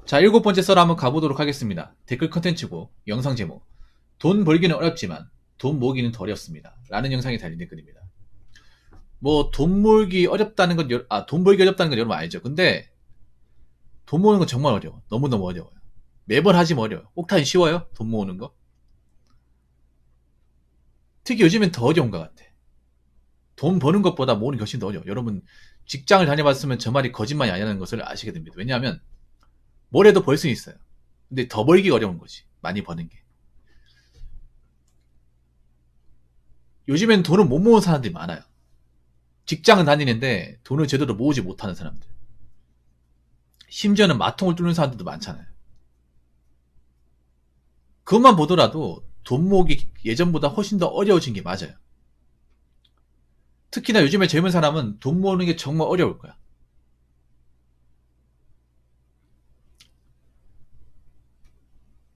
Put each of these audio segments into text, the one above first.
자, 7번째 썰 한번 가보도록 하겠습니다. 댓글 컨텐츠고 영상 제목, 돈 벌기는 어렵지만 돈 모으기는 더 어렵습니다 라는 영상이 달린 댓글입니다. 뭐 돈 모으기 어렵다는 건 돈 벌기 어렵다는 건 여러분 알죠. 근데 돈 모으는 건 정말 어려워. 너무너무 어려워요. 매번 하지만 어려워요. 옥탄 쉬워요? 돈 모으는 거? 특히 요즘엔 더 어려운 것 같아. 돈 버는 것보다 모으는 게 훨씬 더 어려워. 여러분 직장을 다녀봤으면 저 말이 거짓말이 아니라는 것을 아시게 됩니다. 왜냐하면 뭘 해도 벌 수 있어요. 근데 더 벌기가 어려운 거지. 많이 버는 게. 요즘엔 돈을 못 모으는 사람들이 많아요. 직장은 다니는데 돈을 제대로 모으지 못하는 사람들. 심지어는 마통을 뚫는 사람들도 많잖아요. 그것만 보더라도 돈 모으기 예전보다 훨씬 더 어려워진 게 맞아요. 특히나 요즘에 젊은 사람은 돈 모으는 게 정말 어려울 거야.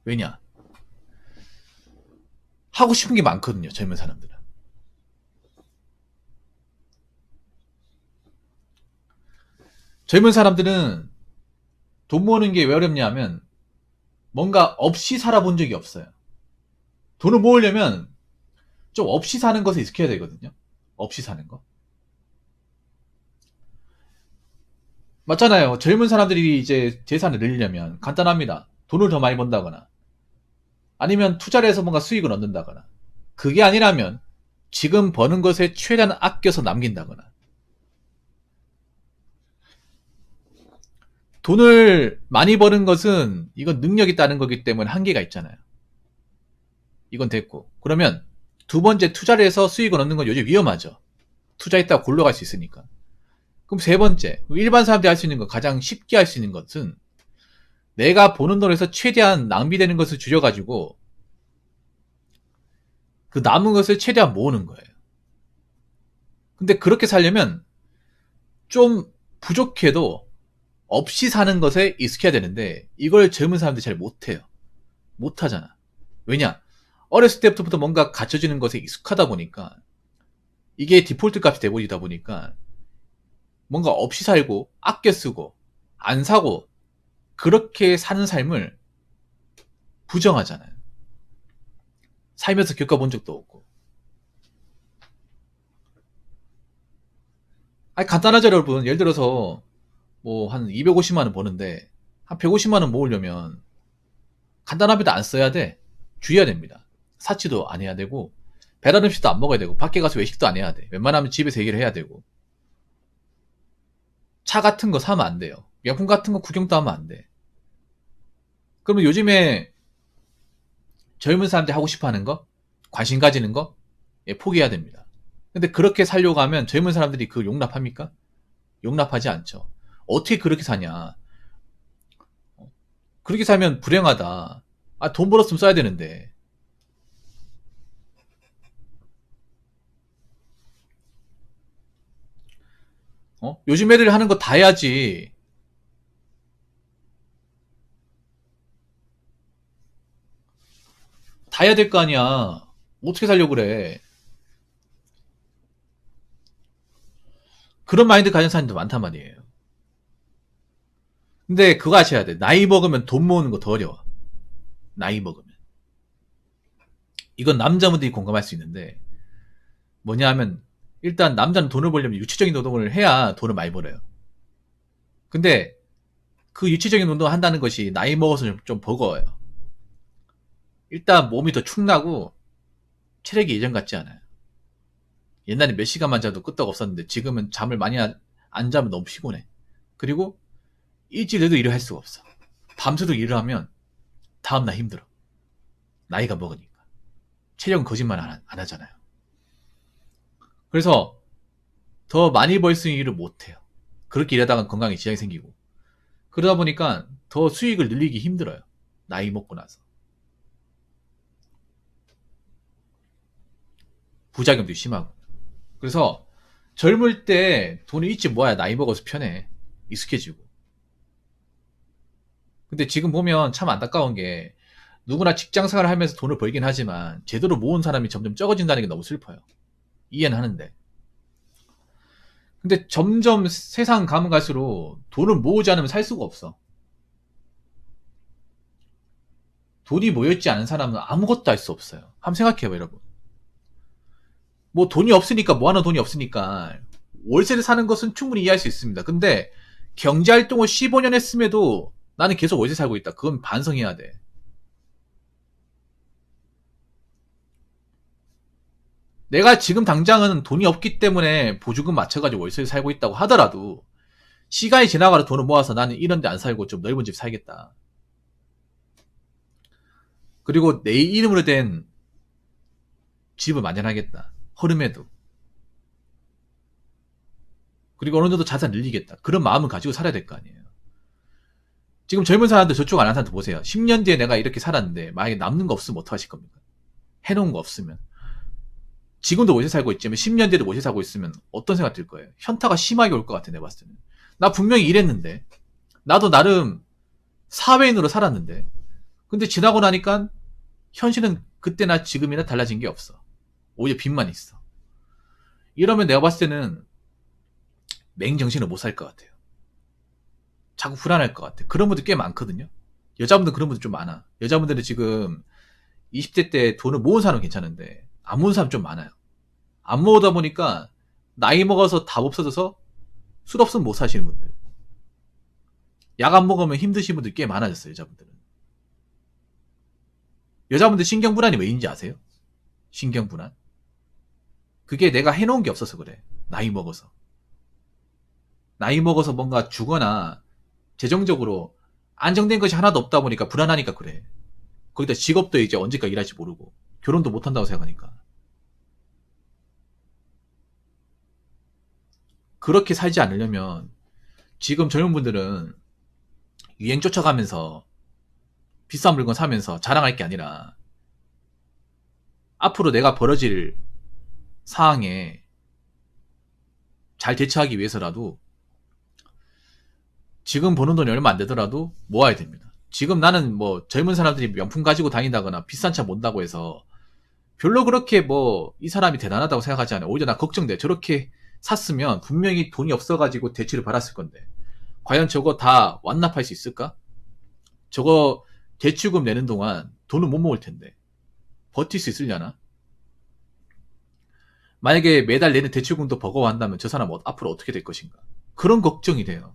왜냐? 하고 싶은 게 많거든요, 젊은 사람들은. 젊은 사람들은 돈 모으는 게 왜 어렵냐 하면 뭔가 없이 살아본 적이 없어요. 돈을 모으려면 좀 없이 사는 것에 익숙해야 되거든요. 없이 사는 거. 맞잖아요. 젊은 사람들이 이제 재산을 늘리려면 간단합니다. 돈을 더 많이 번다거나 아니면 투자를 해서 뭔가 수익을 얻는다거나 그게 아니라면 지금 버는 것에 최대한 아껴서 남긴다거나 돈을 많이 버는 것은 이건 능력이 있다는 거기 때문에 한계가 있잖아요. 이건 됐고 그러면 두 번째 투자를 해서 수익을 얻는 건 요즘 위험하죠. 투자했다가 굴러갈 수 있으니까. 그럼 세 번째 일반 사람들이 할 수 있는 거 가장 쉽게 할 수 있는 것은 내가 버는 돈에서 최대한 낭비되는 것을 줄여가지고 그 남은 것을 최대한 모으는 거예요. 근데 그렇게 살려면 좀 부족해도 없이 사는 것에 익숙해야 되는데 이걸 젊은 사람들이 잘 못해요. 못하잖아. 왜냐? 어렸을 때부터 뭔가 갖춰지는 것에 익숙하다 보니까 이게 디폴트 값이 돼버리다 보니까 뭔가 없이 살고 아껴 쓰고 안 사고 그렇게 사는 삶을 부정하잖아요. 살면서 겪어본 적도 없고. 아니 간단하죠 여러분. 예를 들어서 뭐 한 250만 원 버는데 한 150만 원 모으려면 간단합니다. 안 써야 돼. 줄여야 됩니다. 사치도 안 해야 되고 배달 음식도 안 먹어야 되고 밖에 가서 외식도 안 해야 돼. 웬만하면 집에서 얘기를 해야 되고 차 같은 거 사면 안 돼요. 명품 같은 거 구경도 하면 안 돼. 그러면 요즘에 젊은 사람들이 하고 싶어 하는 거, 관심 가지는 거, 예, 포기해야 됩니다. 근데 그렇게 살려고 하면 젊은 사람들이 그걸 용납합니까? 용납하지 않죠. 어떻게 그렇게 사냐? 그렇게 살면 불행하다. 아, 돈 벌었으면 써야 되는데. 요즘 애들이 하는 거 다 해야지. 다 해야 될 거 아니야. 어떻게 살려고 그래. 그런 마인드 가진 사람도 많단 말이에요. 근데 그거 아셔야 돼. 나이 먹으면 돈 모으는 거 더 어려워. 나이 먹으면. 이건 남자분들이 공감할 수 있는데 뭐냐 하면 일단 남자는 돈을 벌려면 유치적인 노동을 해야 돈을 많이 벌어요. 근데 그 유치적인 운동을 한다는 것이 나이 먹어서 좀 버거워요. 일단 몸이 더 축나고 체력이 예전 같지 않아요. 옛날에 몇 시간만 자도 끄떡 없었는데 지금은 잠을 많이 안 자면 너무 피곤해. 그리고 일주일 내도 일을 할 수가 없어. 밤새도록 일을 하면 다음날 힘들어. 나이가 먹으니까. 체력은 거짓말 안 하잖아요. 그래서 더 많이 벌 수 있는 일을 못해요. 그렇게 일하다가 건강에 지장이 생기고. 그러다 보니까 더 수익을 늘리기 힘들어요. 나이 먹고 나서. 부작용도 심하고. 그래서 젊을 때 돈을 잊지 모아야 나이 먹어서 편해. 익숙해지고. 근데 지금 보면 참 안타까운 게 누구나 직장 생활을 하면서 돈을 벌긴 하지만 제대로 모은 사람이 점점 적어진다는 게 너무 슬퍼요. 이해는 하는데. 근데 점점 세상 가면 갈수록 돈을 모으지 않으면 살 수가 없어. 돈이 모여있지 않은 사람은 아무것도 할 수 없어요. 한번 생각해봐요, 여러분. 뭐 돈이 없으니까, 뭐하는 돈이 없으니까 월세를 사는 것은 충분히 이해할 수 있습니다. 근데 경제활동을 15년 했음에도 나는 계속 월세 살고 있다. 그건 반성해야 돼. 내가 지금 당장은 돈이 없기 때문에 보조금 맞춰가지고 월세를 살고 있다고 하더라도 시간이 지나가도 돈을 모아서 나는 이런 데 안 살고 좀 넓은 집 살겠다. 그리고 내 이름으로 된 집을 마련하겠다. 허름해도. 그리고 어느 정도 자산 늘리겠다. 그런 마음을 가지고 살아야 될 거 아니에요. 지금 젊은 사람들 저쪽 안 하는 사람들 보세요. 10년 뒤에 내가 이렇게 살았는데 만약에 남는 거 없으면 어떡하실 겁니까? 해놓은 거 없으면. 지금도 월세 살고 있지만 10년 뒤에도 월세 살고 있으면 어떤 생각 들 거예요? 현타가 심하게 올 것 같아, 내가 봤을 때는. 나 분명히 일했는데, 나도 나름 사회인으로 살았는데, 근데 지나고 나니까 현실은 그때나 지금이나 달라진 게 없어. 오히려 빚만 있어. 이러면 내가 봤을 때는 맹정신을 못 살 것 같아요. 자꾸 불안할 것 같아. 그런 분들 꽤 많거든요. 여자분들 그런 분들 좀 많아. 여자분들은 지금 20대 때 돈을 모은 사람은 괜찮은데 안 모은 사람 좀 많아요. 안 모으다 보니까 나이 먹어서 답 없어져서 술 없으면 못 사시는 분들. 약 안 먹으면 힘드신 분들 꽤 많아졌어요. 여자분들은. 여자분들 신경불안이 왜인지 아세요? 신경불안. 그게 내가 해놓은 게 없어서 그래. 나이 먹어서. 나이 먹어서 뭔가 주거나 재정적으로 안정된 것이 하나도 없다 보니까 불안하니까 그래. 거기다 직업도 이제 언제까지 일할지 모르고 결혼도 못한다고 생각하니까. 그렇게 살지 않으려면 지금 젊은 분들은 유행 쫓아가면서 비싼 물건 사면서 자랑할 게 아니라 앞으로 내가 벌어질 사항에 잘 대처하기 위해서라도 지금 버는 돈이 얼마 안 되더라도 모아야 됩니다. 지금 나는 뭐 젊은 사람들이 명품 가지고 다닌다거나 비싼 차 몬다고 해서 별로 그렇게 뭐 이 사람이 대단하다고 생각하지 않아요. 오히려 나 걱정돼. 저렇게 샀으면 분명히 돈이 없어가지고 대출을 받았을 건데 과연 저거 다 완납할 수 있을까? 저거 대출금 내는 동안 돈을 못 모을 텐데 버틸 수 있으려나? 만약에 매달 내는 대출금도 버거워한다면 저 사람 앞으로 어떻게 될 것인가? 그런 걱정이 돼요.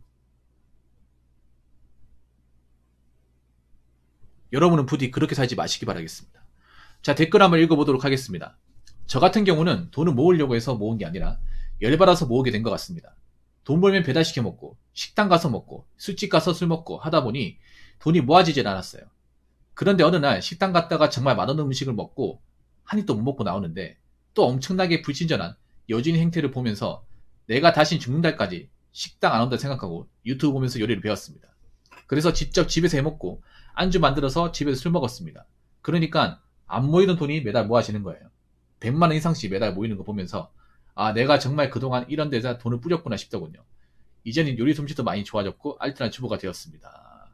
여러분은 부디 그렇게 살지 마시기 바라겠습니다. 자, 댓글 한번 읽어보도록 하겠습니다. 저 같은 경우는 돈을 모으려고 해서 모은 게 아니라 열받아서 모으게 된 것 같습니다. 돈 벌면 배달시켜 먹고 식당 가서 먹고 술집 가서 술 먹고 하다 보니 돈이 모아지질 않았어요. 그런데 어느 날 식당 갔다가 정말 맛없는 음식을 먹고 한 입도 못 먹고 나오는데 또 엄청나게 불친절한 여주인 행태를 보면서 내가 다신 죽는 날까지 식당 안 온다 생각하고 유튜브 보면서 요리를 배웠습니다. 그래서 직접 집에서 해먹고 안주 만들어서 집에서 술 먹었습니다. 그러니까 안 모이던 돈이 매달 모아지는 거예요. 100만원 이상씩 매달 모이는 거 보면서 아, 내가 정말 그동안 이런 데서 돈을 뿌렸구나 싶더군요. 이제는 요리 솜씨도 많이 좋아졌고 알뜰한 주부가 되었습니다.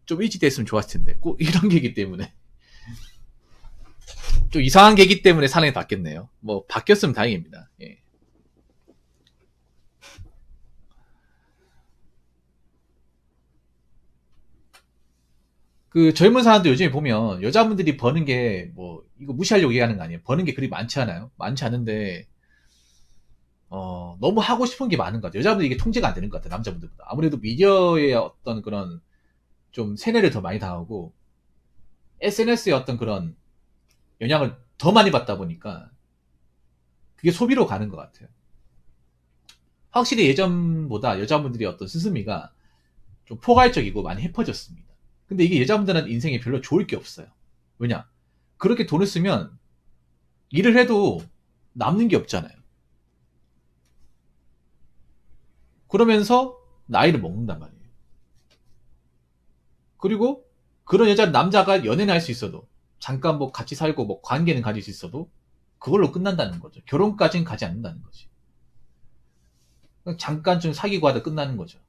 좀 일찍 됐으면 좋았을 텐데 꼭 이런 계기 때문에 좀 이상한 계기 때문에 사랑이 바뀌었네요. 뭐 바뀌었으면 다행입니다. 예. 그 젊은 사람들 요즘에 보면 여자분들이 버는 게 뭐 이거 무시하려고 얘기하는 거 아니에요. 버는 게 그리 많지 않아요. 많지 않은데 너무 하고 싶은 게 많은 것 같아요. 여자분들 이게 통제가 안 되는 것 같아요. 남자분들보다. 아무래도 미디어의 어떤 그런 좀 세뇌를 더 많이 당하고 SNS의 어떤 그런 영향을 더 많이 받다 보니까 그게 소비로 가는 것 같아요. 확실히 예전보다 여자분들이 어떤 스스미가 좀 포괄적이고 많이 헤퍼졌습니다. 근데 이게 여자분들은 인생에 별로 좋을 게 없어요. 왜냐? 그렇게 돈을 쓰면 일을 해도 남는 게 없잖아요. 그러면서 나이를 먹는단 말이에요. 그리고 그런 남자가 연애는 할 수 있어도 잠깐 뭐 같이 살고 뭐 관계는 가질 수 있어도 그걸로 끝난다는 거죠. 결혼까지는 가지 않는다는 거지. 잠깐 좀 사귀고 하다 끝나는 거죠.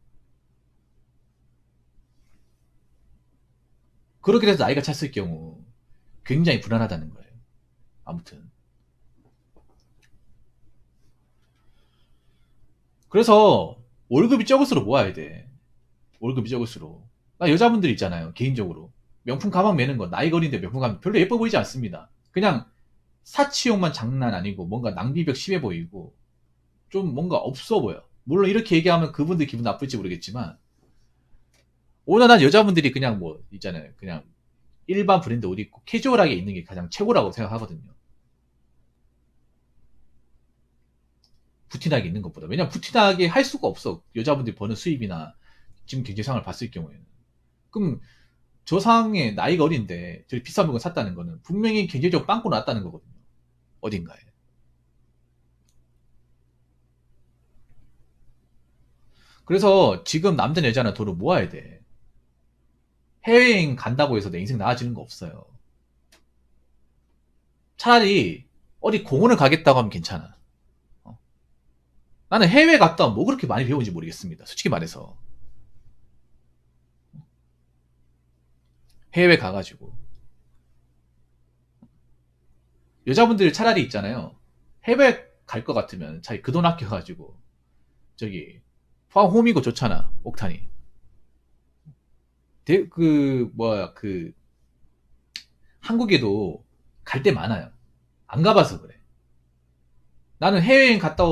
그렇게 돼서 나이가 찼을 경우 굉장히 불안하다는 거예요. 아무튼. 그래서 월급이 적을수록 모아야 돼. 월급이 적을수록. 나 여자분들 있잖아요. 개인적으로. 명품 가방 매는 거, 나이가 어린데 명품 가방 별로 예뻐 보이지 않습니다. 그냥 사치용만 장난 아니고 뭔가 낭비벽 심해 보이고 좀 뭔가 없어 보여. 물론 이렇게 얘기하면 그분들 기분 나쁠지 모르겠지만 오늘 난 여자분들이 그냥 뭐 있잖아요. 그냥 일반 브랜드 옷 입고 캐주얼하게 입는 게 가장 최고라고 생각하거든요. 부티나게 입는 것보다. 왜냐면 부티나게 할 수가 없어. 여자분들이 버는 수입이나 지금 경제 상황을 봤을 경우에는. 그럼 저 상황에 나이가 어린데 저리 비싼 물건 샀다는 거는 분명히 경제적 빵꾸 났다는 거거든요. 어딘가에. 그래서 지금 남자나 여자나 돈을 모아야 돼. 해외여행 간다고 해서 내 인생 나아지는 거 없어요. 차라리 어디 공원을 가겠다고 하면 괜찮아. 나는 해외 갔다 오면 뭐 그렇게 많이 배우는지 모르겠습니다. 솔직히 말해서. 해외 가가지고. 여자분들 차라리 있잖아요. 해외 갈 것 같으면 자기 그 돈 아껴가지고 저기 포항 홈이고 좋잖아. 옥탄이. 뭐야 한국에도 갈 데 많아요. 안 가봐서 그래. 나는 해외여행 갔다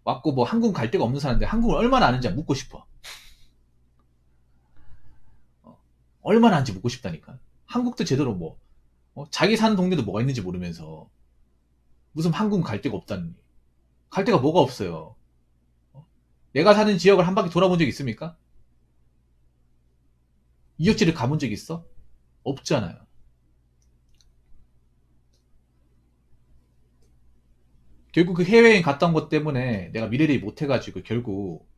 왔고 뭐 한국 갈 데가 없는 사람인데 한국을 얼마나 아는지 묻고 싶어. 얼마나 아는지 묻고 싶다니까. 한국도 제대로 뭐 자기 사는 동네도 뭐가 있는지 모르면서 무슨 한국 갈 데가 없다니. 갈 데가 뭐가 없어요. 내가 사는 지역을 한 바퀴 돌아본 적 있습니까? 이웃집을 가본 적 있어? 없잖아요. 결국 그 해외여행 갔다 온 것 때문에 내가 미래를 못해가지고 결국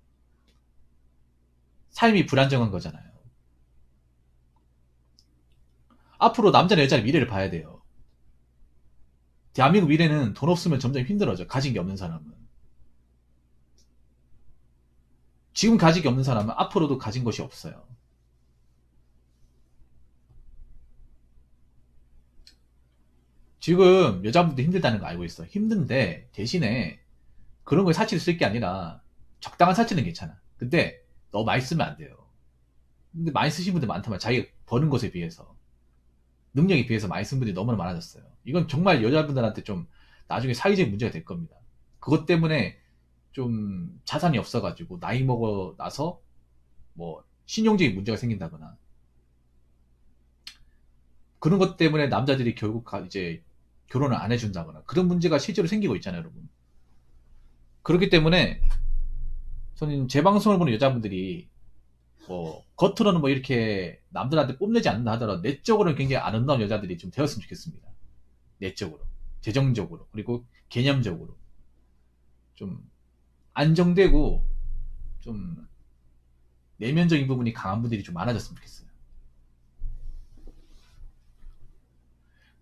삶이 불안정한 거잖아요. 앞으로 남자나 여자는 미래를 봐야 돼요. 대한민국 미래는 돈 없으면 점점 힘들어져. 가진 게 없는 사람은. 지금 가진 게 없는 사람은 앞으로도 가진 것이 없어요. 지금 여자분들 힘들다는 거 알고 있어. 힘든데 대신에 그런 거에 사치를 쓸 게 아니라 적당한 사치는 괜찮아. 근데 너무 많이 쓰면 안 돼요. 근데 많이 쓰신 분들 많다면 자기가 버는 것에 비해서 능력에 비해서 많이 쓴 분들이 너무나 많아졌어요. 이건 정말 여자분들한테 좀 나중에 사회적인 문제가 될 겁니다. 그것 때문에 좀 자산이 없어가지고 나이 먹어 나서 뭐 신용적인 문제가 생긴다거나 그런 것 때문에 남자들이 결국 이제 결혼을 안 해준다거나 그런 문제가 실제로 생기고 있잖아요, 여러분. 그렇기 때문에 저는 제 방송을 보는 여자분들이 뭐 겉으로는 뭐 이렇게 남들한테 뽐내지 않는다 하더라도 내적으로는 굉장히 아름다운 여자들이 좀 되었으면 좋겠습니다. 내적으로, 재정적으로, 그리고 개념적으로 좀 안정되고 좀 내면적인 부분이 강한 분들이 좀 많아졌으면 좋겠어요.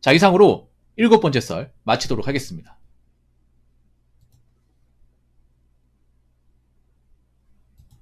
자, 이상으로 7번째 썰 마치도록 하겠습니다.